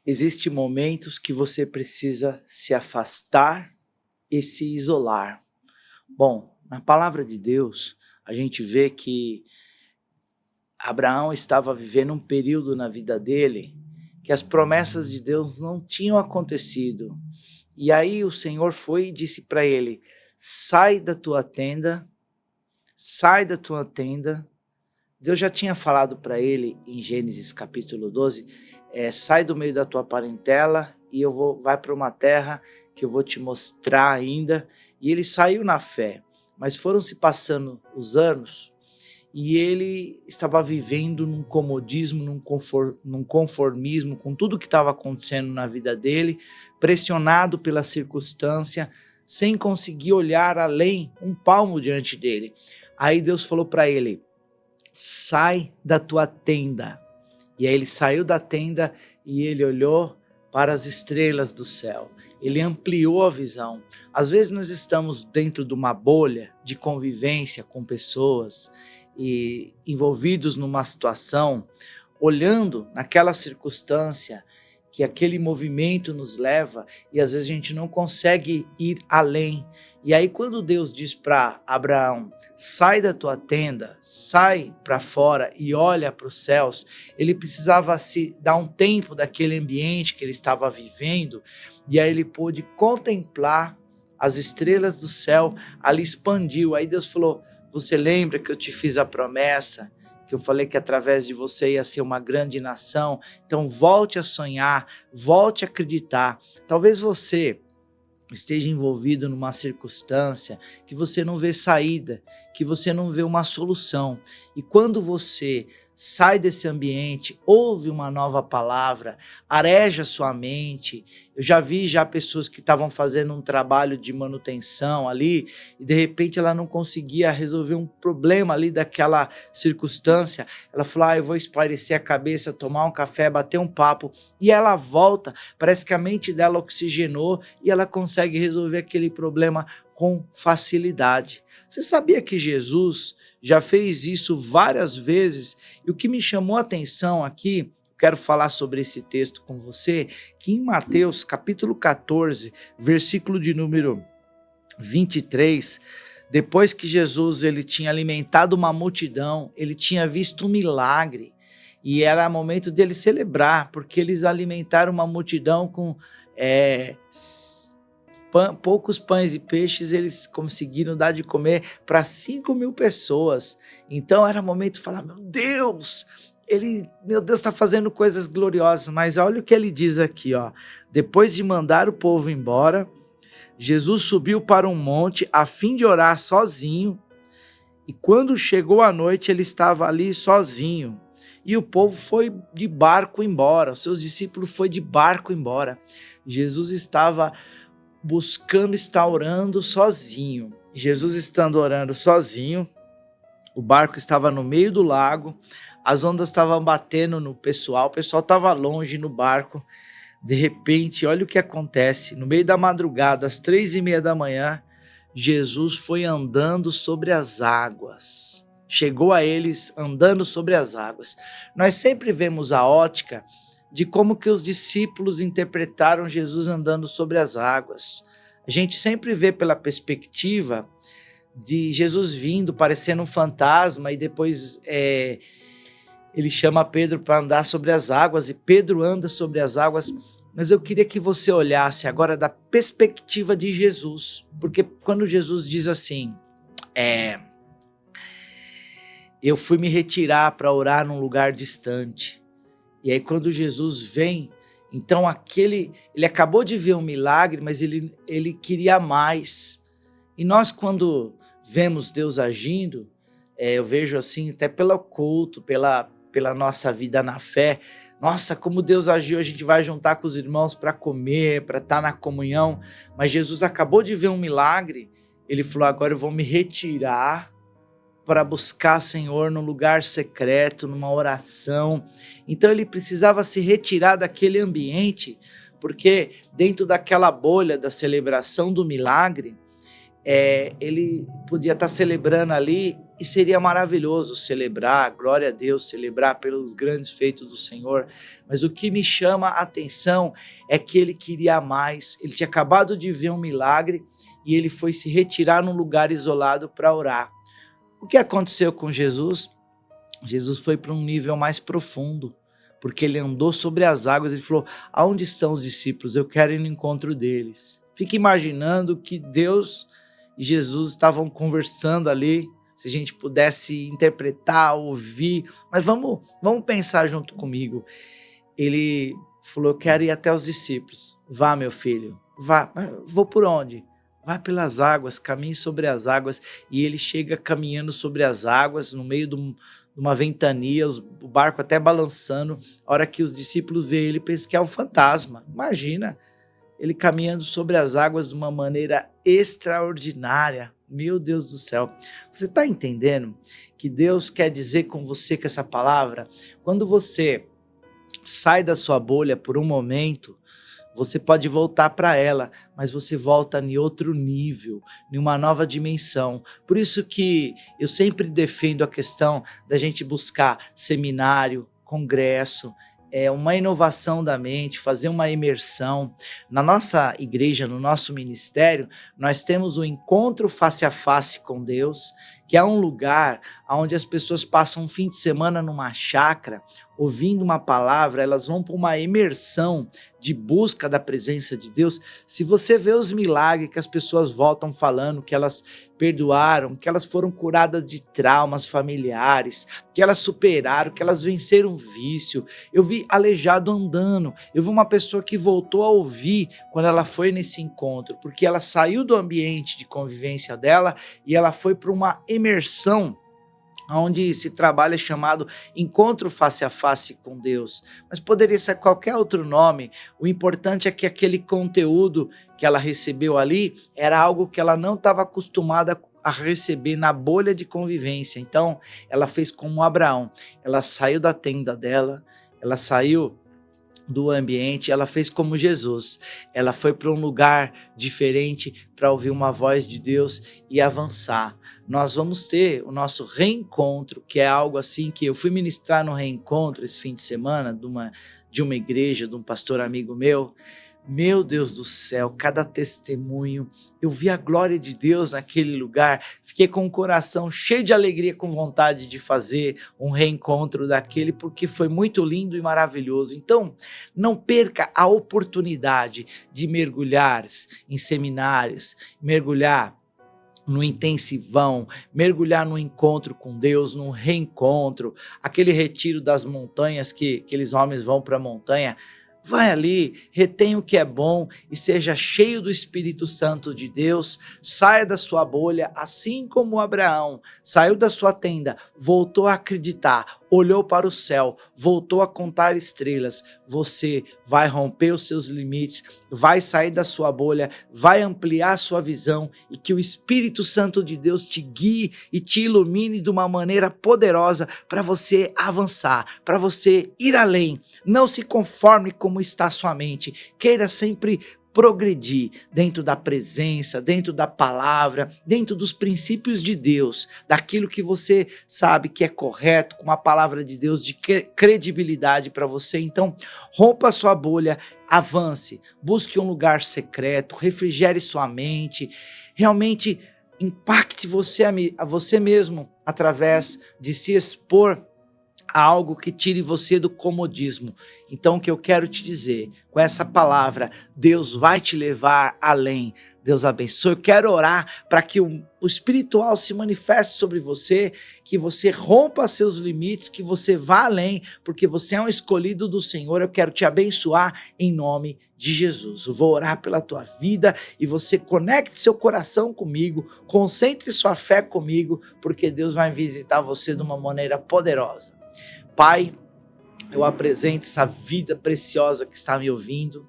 Existem momentos que você precisa se afastar e se isolar. Bom, na palavra de Deus, a gente vê que Abraão estava vivendo um período na vida dele que as promessas de Deus não tinham acontecido. E aí o Senhor foi e disse para ele: sai da tua tenda, sai da tua tenda. Deus já tinha falado para ele em Gênesis capítulo 12, sai do meio da tua parentela e vai para uma terra que eu vou te mostrar ainda. E ele saiu na fé, mas foram se passando os anos e ele estava vivendo num comodismo, num conformismo com tudo que estava acontecendo na vida dele, pressionado pela circunstância, sem conseguir olhar além um palmo diante dele. Aí Deus falou para ele: sai da tua tenda. E aí ele saiu da tenda e ele olhou para as estrelas do céu. Ele ampliou a visão. Às vezes nós estamos dentro de uma bolha de convivência com pessoas e envolvidos numa situação, olhando naquela circunstância que aquele movimento nos leva, e às vezes a gente não consegue ir além. E aí quando Deus diz para Abraão: sai da tua tenda, sai para fora e olha para os céus, ele precisava se dar um tempo daquele ambiente que ele estava vivendo, e aí ele pôde contemplar as estrelas do céu, ali expandiu. Aí Deus falou: você lembra que eu te fiz a promessa? Que eu falei que através de você ia ser uma grande nação? Então volte a sonhar, volte a acreditar. Talvez você esteja envolvido numa circunstância que você não vê saída, que você não vê uma solução. E quando você sai desse ambiente, ouve uma nova palavra, areja sua mente. Eu já vi pessoas que estavam fazendo um trabalho de manutenção ali e de repente ela não conseguia resolver um problema ali daquela circunstância. Ela falou: eu vou espairecer a cabeça, tomar um café, bater um papo, e ela volta, parece que a mente dela oxigenou e ela consegue resolver aquele problema com facilidade. Você sabia que Jesus já fez isso várias vezes? E o que me chamou a atenção aqui, quero falar sobre esse texto com você, que em Mateus capítulo 14, versículo de número 23, depois que Jesus ele tinha alimentado uma multidão, ele tinha visto um milagre, e era momento dele celebrar, porque eles alimentaram uma multidão com poucos pães e peixes. Eles conseguiram dar de comer para 5.000 pessoas. Então era momento de falar: meu Deus está fazendo coisas gloriosas. Mas olha o que ele diz aqui, ó. Depois de mandar o povo embora, Jesus subiu para um monte a fim de orar sozinho. E quando chegou a noite, ele estava ali sozinho. E o povo foi de barco embora, os seus discípulos foram de barco embora. Jesus estava buscando estar orando sozinho. Jesus estando orando sozinho, o barco estava no meio do lago, as ondas estavam batendo no pessoal, o pessoal estava longe no barco. De repente, olha o que acontece, no meio da madrugada, às 3:30 da manhã, Jesus foi andando sobre as águas. Chegou a eles andando sobre as águas. Nós sempre vemos a ótica de como que os discípulos interpretaram Jesus andando sobre as águas. A gente sempre vê pela perspectiva de Jesus vindo, parecendo um fantasma, e depois ele chama Pedro para andar sobre as águas, e Pedro anda sobre as águas. Mas eu queria que você olhasse agora da perspectiva de Jesus, porque quando Jesus diz assim, eu fui me retirar para orar num lugar distante. E aí quando Jesus vem, então ele acabou de ver um milagre, mas ele queria mais. E nós, quando vemos Deus agindo, eu vejo assim, até pelo culto, pela nossa vida na fé, nossa, como Deus agiu, a gente vai juntar com os irmãos para comer, para estar na comunhão. Mas Jesus acabou de ver um milagre, ele falou: agora eu vou me retirar para buscar Senhor num lugar secreto, numa oração. Então ele precisava se retirar daquele ambiente, porque dentro daquela bolha da celebração do milagre, ele podia estar celebrando ali E seria maravilhoso celebrar, glória a Deus, celebrar pelos grandes feitos do Senhor. Mas o que me chama a atenção é que ele queria mais. Ele tinha acabado de ver um milagre e ele foi se retirar num lugar isolado para orar. O que aconteceu com Jesus? Jesus foi para um nível mais profundo, porque ele andou sobre as águas e falou: aonde estão os discípulos? Eu quero ir no encontro deles. Fique imaginando que Deus e Jesus estavam conversando ali, se a gente pudesse interpretar, ouvir, mas vamos pensar junto comigo. Ele falou: eu quero ir até os discípulos. Vá, meu filho, vá. Vou por onde? Vá pelas águas, caminhe sobre as águas. E ele chega caminhando sobre as águas, no meio de uma ventania, o barco até balançando. A hora que os discípulos veem ele, pensam que é um fantasma. Imagina, ele caminhando sobre as águas de uma maneira extraordinária. Meu Deus do céu. Você está entendendo que Deus quer dizer com você com essa palavra? Quando você sai da sua bolha por um momento, você pode voltar para ela, mas você volta em outro nível, em uma nova dimensão. Por isso que eu sempre defendo a questão da gente buscar seminário, congresso, uma inovação da mente, fazer uma imersão. Na nossa igreja, no nosso ministério, nós temos o encontro face a face com Deus, que é um lugar onde as pessoas passam um fim de semana numa chácara, ouvindo uma palavra, elas vão para uma imersão de busca da presença de Deus. Se você vê os milagres que as pessoas voltam falando, que elas perdoaram, que elas foram curadas de traumas familiares, que elas superaram, que elas venceram o vício. Eu vi aleijado andando, eu vi uma pessoa que voltou a ouvir quando ela foi nesse encontro, porque ela saiu do ambiente de convivência dela e ela foi para uma imersão onde esse trabalho é chamado encontro face a face com Deus, mas poderia ser qualquer outro nome. O importante é que aquele conteúdo que ela recebeu ali era algo que ela não estava acostumada a receber na bolha de convivência. Então ela fez como Abraão, ela saiu da tenda dela, ela saiu do ambiente, ela fez como Jesus, ela foi para um lugar diferente para ouvir uma voz de Deus e avançar. Nós vamos ter o nosso reencontro, que é algo assim que eu fui ministrar no reencontro esse fim de semana de uma igreja, de um pastor amigo meu. Meu Deus do céu, cada testemunho, eu vi a glória de Deus naquele lugar, fiquei com o coração cheio de alegria, com vontade de fazer um reencontro daquele, porque foi muito lindo e maravilhoso. Então, não perca a oportunidade de mergulhar em seminários, mergulhar no intensivão, mergulhar no encontro com Deus, num reencontro, aquele retiro das montanhas que aqueles homens vão para a montanha. Vai ali, retém o que é bom e seja cheio do Espírito Santo de Deus. Saia da sua bolha, assim como Abraão saiu da sua tenda, voltou a acreditar, olhou para o céu, voltou a contar estrelas. Você vai romper os seus limites, vai sair da sua bolha, vai ampliar a sua visão e que o Espírito Santo de Deus te guie e te ilumine de uma maneira poderosa para você avançar, para você ir além. Não se conforme como está a sua mente, queira sempre progredir dentro da presença, dentro da palavra, dentro dos princípios de Deus, daquilo que você sabe que é correto, com a palavra de Deus de credibilidade para você. Então, rompa a sua bolha, avance, busque um lugar secreto, refrigere sua mente, realmente impacte você mesmo através de se expor a algo que tire você do comodismo. Então, o que eu quero te dizer, com essa palavra, Deus vai te levar além. Deus abençoe. Eu quero orar para que o espiritual se manifeste sobre você, que você rompa seus limites, que você vá além, porque você é um escolhido do Senhor. Eu quero te abençoar em nome de Jesus. Eu vou orar pela tua vida e você conecte seu coração comigo, concentre sua fé comigo, porque Deus vai visitar você de uma maneira poderosa. Pai, eu apresento essa vida preciosa que está me ouvindo,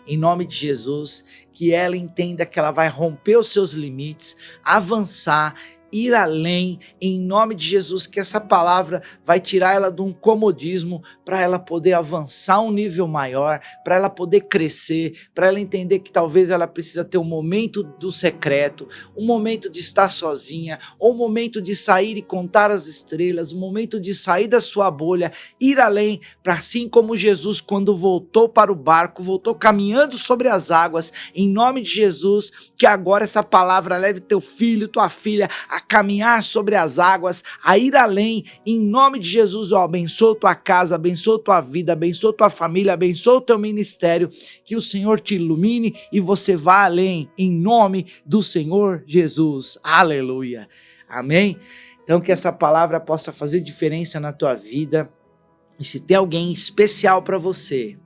em nome de Jesus, que ela entenda que ela vai romper os seus limites, avançar ir além, em nome de Jesus, que essa palavra vai tirar ela de um comodismo para ela poder avançar um nível maior, para ela poder crescer, para ela entender que talvez ela precisa ter um momento do secreto, um momento de estar sozinha, ou um momento de sair e contar as estrelas, um momento de sair da sua bolha, ir além, para assim como Jesus, quando voltou para o barco, voltou caminhando sobre as águas, em nome de Jesus, que agora essa palavra leve teu filho, tua filha a caminhar sobre as águas, a ir além, em nome de Jesus. Eu abençoo tua casa, abençoo tua vida, abençoo tua família, abençoo teu ministério, que o Senhor te ilumine e você vá além, em nome do Senhor Jesus. Aleluia. Amém? Então que essa palavra possa fazer diferença na tua vida, e se tem alguém especial para você,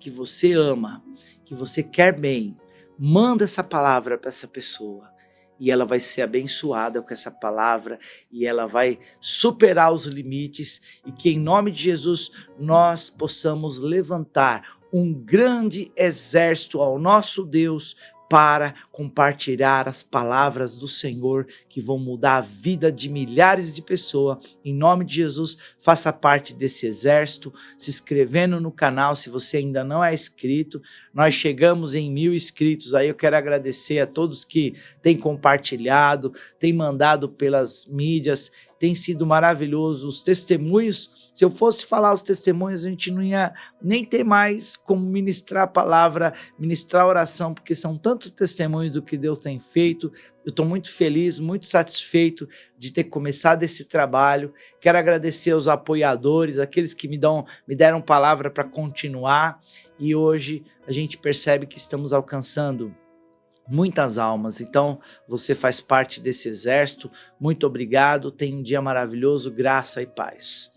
que você ama, que você quer bem, manda essa palavra para essa pessoa, e ela vai ser abençoada com essa palavra, e ela vai superar os limites, e que em nome de Jesus nós possamos levantar um grande exército ao nosso Deus, para compartilhar as palavras do Senhor, que vão mudar a vida de milhares de pessoas. Em nome de Jesus, faça parte desse exército, se inscrevendo no canal, se você ainda não é inscrito. Nós chegamos em 1000 inscritos, aí eu quero agradecer a todos que têm compartilhado, têm mandado pelas mídias, tem sido maravilhoso os testemunhos. Se eu fosse falar os testemunhos, a gente não ia nem ter mais como ministrar a palavra, ministrar a oração, porque são tantos testemunhos do que Deus tem feito. Eu estou muito feliz, muito satisfeito de ter começado esse trabalho. Quero agradecer aos apoiadores, aqueles que me deram palavra para continuar, e hoje a gente percebe que estamos alcançando muitas almas. Então você faz parte desse exército. Muito obrigado, tenha um dia maravilhoso, graça e paz.